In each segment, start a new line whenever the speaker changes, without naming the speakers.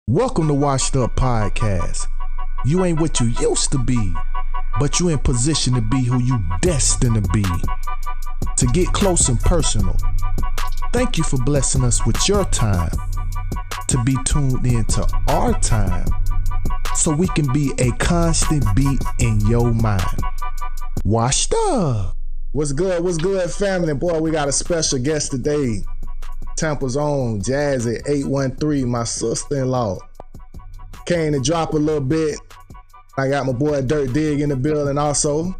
Welcome to Washed Up Podcast. You ain't what you used to be, but you in position to be who you destined to be. To get close and personal, thank you for blessing us with your time. To be tuned into our time, so we can be a constant beat in your mind. Washed Up. What's good, family? Boy, we got a special guest today. Tampa's own Jazzy 813, my sister-in-law. Came to drop a little bit. I got my boy Dirt Dig in the building also.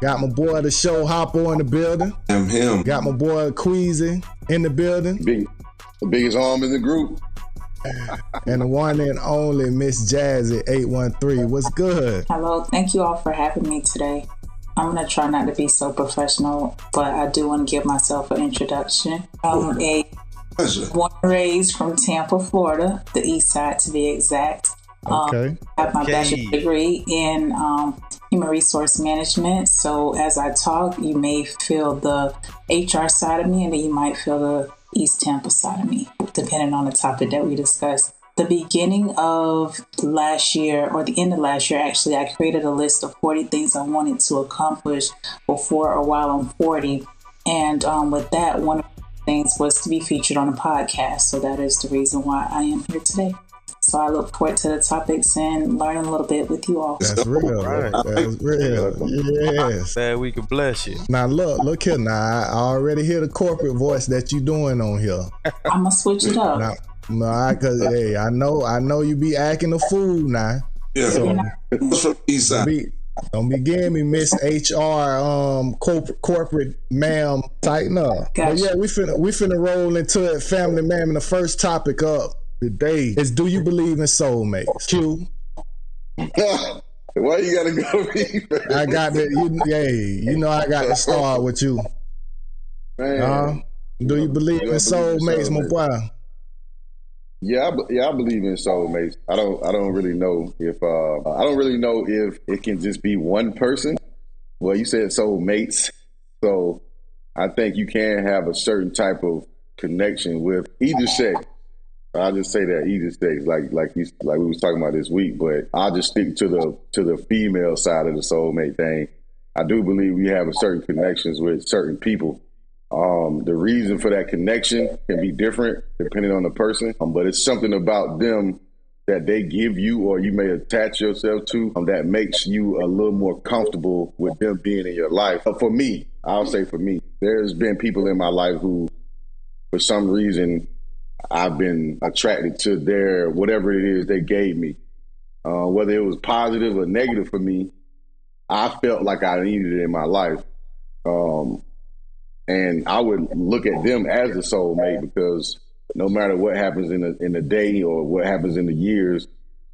Got my boy the show Hopper in the building.
I'm him.
Got my boy Queasy in the building.
The biggest arm in the group.
And the one and only Miss Jazzy 813. What's good?
Hello, thank you all for having me today. I'm going to try not to be so professional, but I do want to give myself an introduction. I'm born and raised from Tampa, Florida, the east side to be exact.
Okay.
I have my bachelor's degree in human resource management. So as I talk, you may feel the HR side of me, and then you might feel the East Tampa side of me, depending on the topic that we discuss. The beginning of last year, or the end of last year, actually, I created a list of 40 things I wanted to accomplish before or while I'm 40. And with that, one of the things was to be featured on a podcast. So that is the reason why I am here today. So I look forward to the topics and learning a little bit with you all.
That's real. Right. That's real. Yes.
Glad we can bless you.
Now look here. Now I already hear the corporate voice that you doing on here.
I'm gonna switch it up.
Cause hey, I know you be acting a fool now.
Yeah.
So,
East side.
Don't be giving me Miss HR corporate ma'am. Tighten up.
Gotcha.
But yeah, we finna roll into it, family, man. And the first topic up today is, do you believe in soulmates? Q.
Why you gotta go me?
I got to, you know I got to start with you.
Man.
Do you believe in soulmates, my boy?
Yeah, I believe in soulmates. I don't really know if it can just be one person. Well, you said soulmates, so I think you can have a certain type of connection with either sex. I'll just say that either sex, like we was talking about this week, but I'll just stick to the female side of the soulmate thing. I do believe we have a certain connections with certain people. The reason for that connection can be different depending on the person, but it's something about them that they give you or you may attach yourself to that makes you a little more comfortable with them being in your life. But for me, I'll say for me, there's been people in my life who, for some reason, I've been attracted to their whatever it is they gave me. Whether it was positive or negative for me, I felt like I needed it in my life. And I would look at them as a soulmate because no matter what happens in the day or what happens in the years,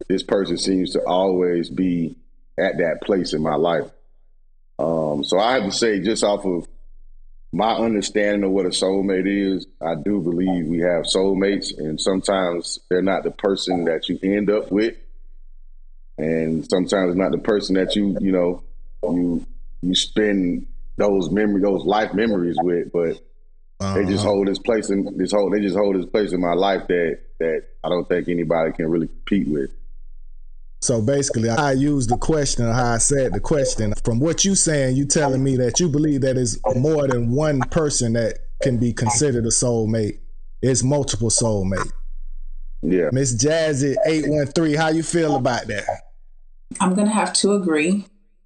this person seems to always be at that place in my life. So I have to say, just off of my understanding of what a soulmate is, I do believe we have soulmates, and sometimes they're not the person that you end up with, and sometimes it's not the person that you spend those life memories with, but they just hold this place in my life that I don't think anybody can really compete with.
So basically, I used the question, or how I said the question. From what you saying, you telling me that you believe that is more than one person that can be considered a soulmate. It's multiple soulmates.
Yeah.
Miss Jazzy 813, how you feel about that?
I'm gonna have to agree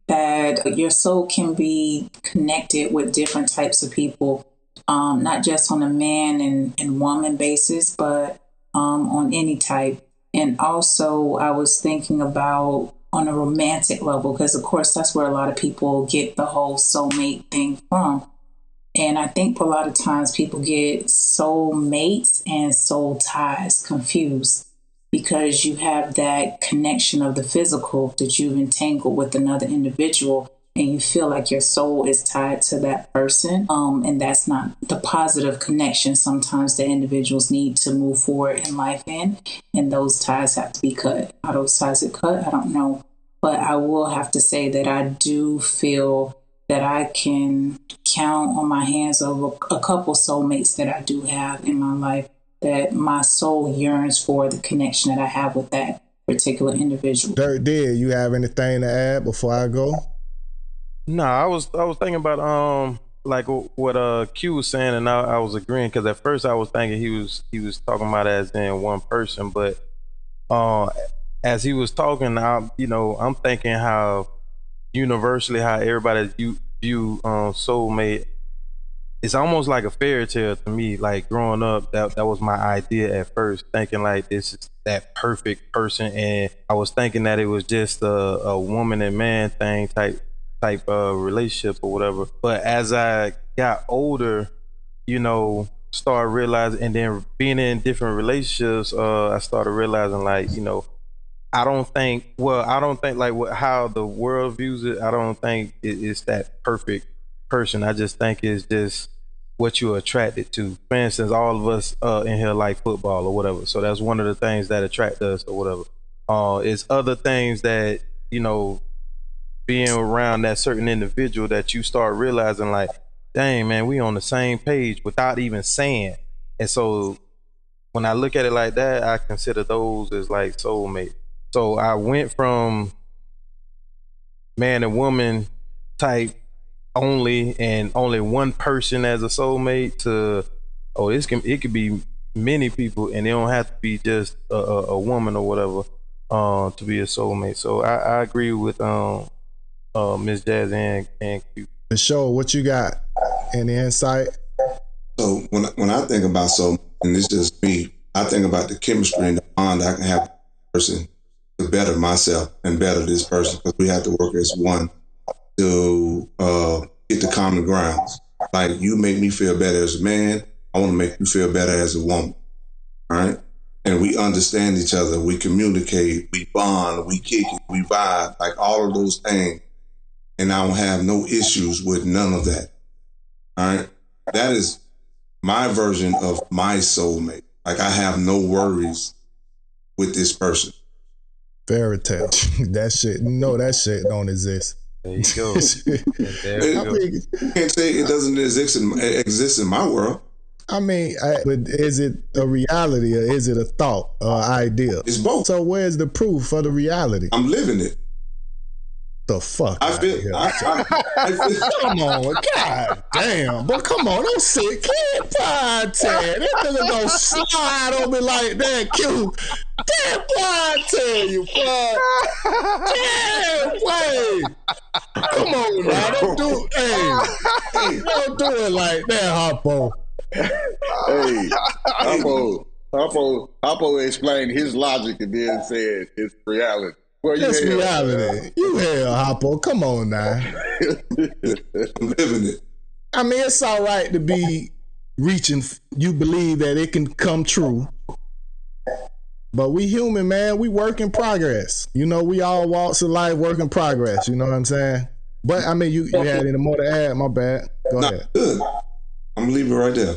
that your soul can be connected with different types of people, not just on a man and woman basis, but on any type. And also, I was thinking about on a romantic level, because of course that's where a lot of people get the whole soulmate thing from. And I think a lot of times people get soulmates and soul ties confused, because you have that connection of the physical that you've entangled with another individual, and you feel like your soul is tied to that person. And that's not the positive connection sometimes that individuals need to move forward in life in, and those ties have to be cut. How those ties are cut, I don't know. But I will have to say that I do feel that I can count on my hands of a couple soulmates that I do have in my life. that my soul yearns for the connection that I have with that particular individual.
Dirt Dead, you have anything to add before I go?
No, I was thinking about like what Q was saying, and I was agreeing, because at first I was thinking he was talking about as in one person, but as he was talking, I'm thinking how universally how everybody view soulmate. It's almost like a fairy tale to me. Like growing up, that was my idea at first, thinking like this is that perfect person, and I was thinking that it was just a woman and man thing type relationship or whatever. But as I got older, started realizing, and then being in different relationships, I started realizing like, I don't think like how the world views it. I don't think it's that perfect person. I just think it's just what you're attracted to. For instance, all of us in here like football or whatever, so that's one of the things that attract us or whatever. It's other things that being around that certain individual that you start realizing like, dang man, we on the same page without even saying. And so when I look at it like that, I consider those as like soulmate. So I went from man and woman type only, and only one person as a soulmate, to it could be many people, and it don't have to be just a woman or whatever to be a soulmate. So I agree with Miss Jazz and Q.
The show, what you got? Any insight?
So when I think about soulmate, and it's just me, I think about the chemistry and the bond I can have with a person to better myself and better this person, because we have to work as one to get to common grounds. Like, you make me feel better as a man, I want to make you feel better as a woman. All right? And we understand each other, we communicate, we bond, we kick it, we vibe, like all of those things. And I don't have no issues with none of that. All right? That is my version of my soulmate. Like, I have no worries with this person.
Fairy tale. That shit don't exist.
There you go. There you go.
You can't say it doesn't exist in my world.
I mean, but is it a reality or is it a thought or idea?
It's both.
So where's the proof for the reality?
I'm living it.
The fuck?
I feel.
Come on, god damn! But come on, don't sit, can't podcast. That nigga gonna slide on me like that, Q. Damn, boy, I tell you, boy. Damn, boy. Come on, now, don't do it like that, Hoppo.
Hey, Hoppo explained his logic and then said it's reality. Well,
it's reality. You hell, Hoppo. Come on now.
I'm living it.
I mean, it's all right to be reaching. You believe that it can come true. But we human, man. We work in progress. We all walks of life work in progress. You know what I'm saying? But, I mean, you had any more to add? My bad. Go ahead.
Good. I'm going to leave it right there.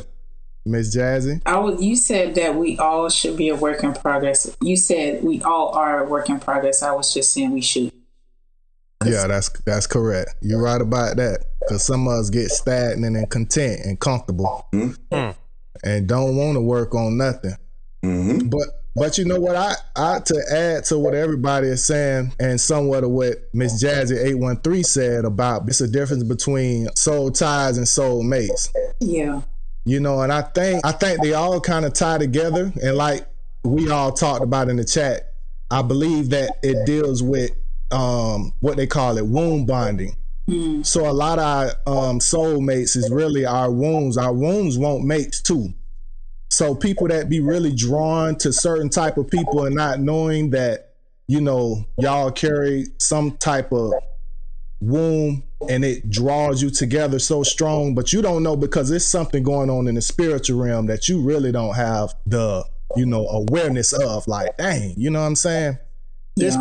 Miss Jazzy?
You said that we all should be a work in progress. You said we all are a work in progress. I was just saying we should.
Yeah, that's correct. You're right about that. Because some of us get stagnant and content and comfortable and don't want to work on nothing.
Mm-hmm.
But you know what? I to add to what everybody is saying, and somewhat of what Miss Jazzy 813 said about it's a difference between soul ties and soul mates.
Yeah.
And I think they all kind of tie together. And like we all talked about in the chat, I believe that it deals with what they call it, womb bonding. So a lot of our soulmates is really our wombs. Our wombs want mates too. So people that be really drawn to certain type of people and not knowing that, y'all carry some type of womb and it draws you together so strong, but you don't know because there's something going on in the spiritual realm that you really don't have the, awareness of, like, dang, you know what I'm saying? This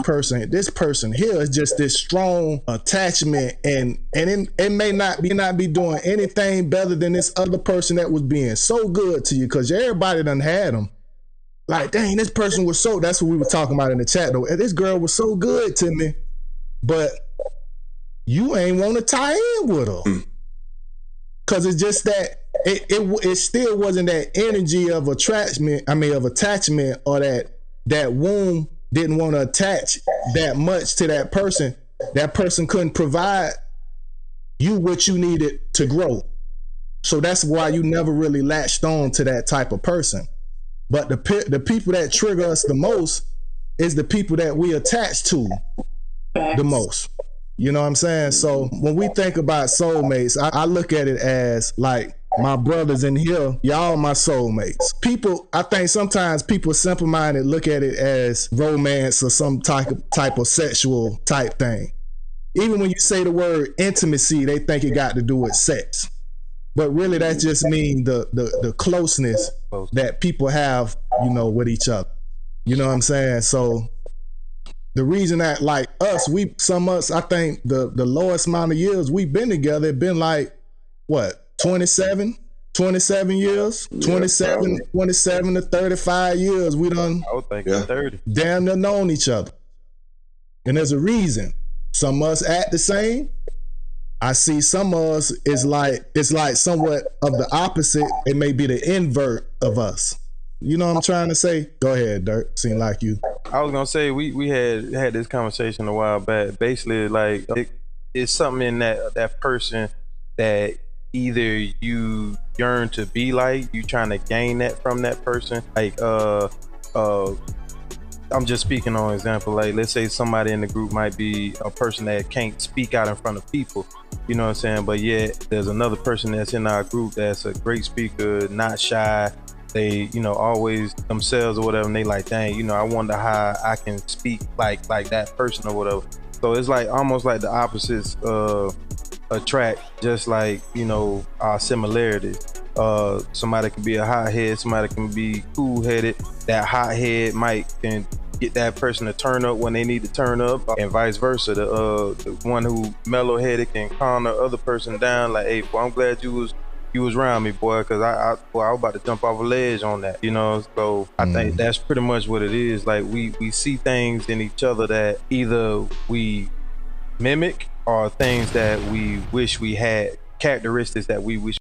person here is just this strong attachment, and it may not be doing anything better than this other person that was being so good to you, because everybody done had them. Like, dang, this person was that's what we were talking about in the chat though. This girl was so good to me, but you ain't want to tie in with her. Cause it's just that it still wasn't that energy of attachment. I mean, of attachment, or that womb didn't want to attach that much to that person. That person couldn't provide you what you needed to grow. So that's why you never really latched on to that type of person. But the people that trigger us the most is the people that we attach to the most. You know what I'm saying? So when we think about soulmates, I look at it as like my brothers in here, y'all my soulmates. I think sometimes people simple-minded look at it as romance or some type of sexual type thing. Even when you say the word intimacy, they think it got to do with sex. But really that just means the closeness that people have, with each other. You know what I'm saying? So the reason that like us, I think the lowest amount of years we've been together, it been like, what, 27 years? Yeah, 27 to 35 years we done.
I was thinking 30.
Damn near known each other. And there's a reason. Some of us act the same. I see some of us it's like somewhat of the opposite. It may be the invert of us. You know what I'm trying to say? Go ahead, Dirk. Seem like you.
I was gonna say we had this conversation a while back. Basically, like it's something in that person that either you yearn to be like, you trying to gain that from that person. Like I'm just speaking on example. Like let's say somebody in the group might be a person that can't speak out in front of people. You know what I'm saying? But yet there's another person that's in our group that's a great speaker, not shy. They, always themselves or whatever, and they like, dang, I wonder how I can speak like that person or whatever. So it's like almost like the opposites attract, just like, our similarities. Somebody can be a hothead, somebody can be cool-headed. That hothead can get that person to turn up when they need to turn up, and vice versa. The one who mellow-headed can calm the other person down, like, hey, boy, I'm glad you was around me, boy, because I was about to jump off a ledge on that, So I think that's pretty much what it is. Like we see things in each other that either we mimic or things that we wish we had, characteristics that we wish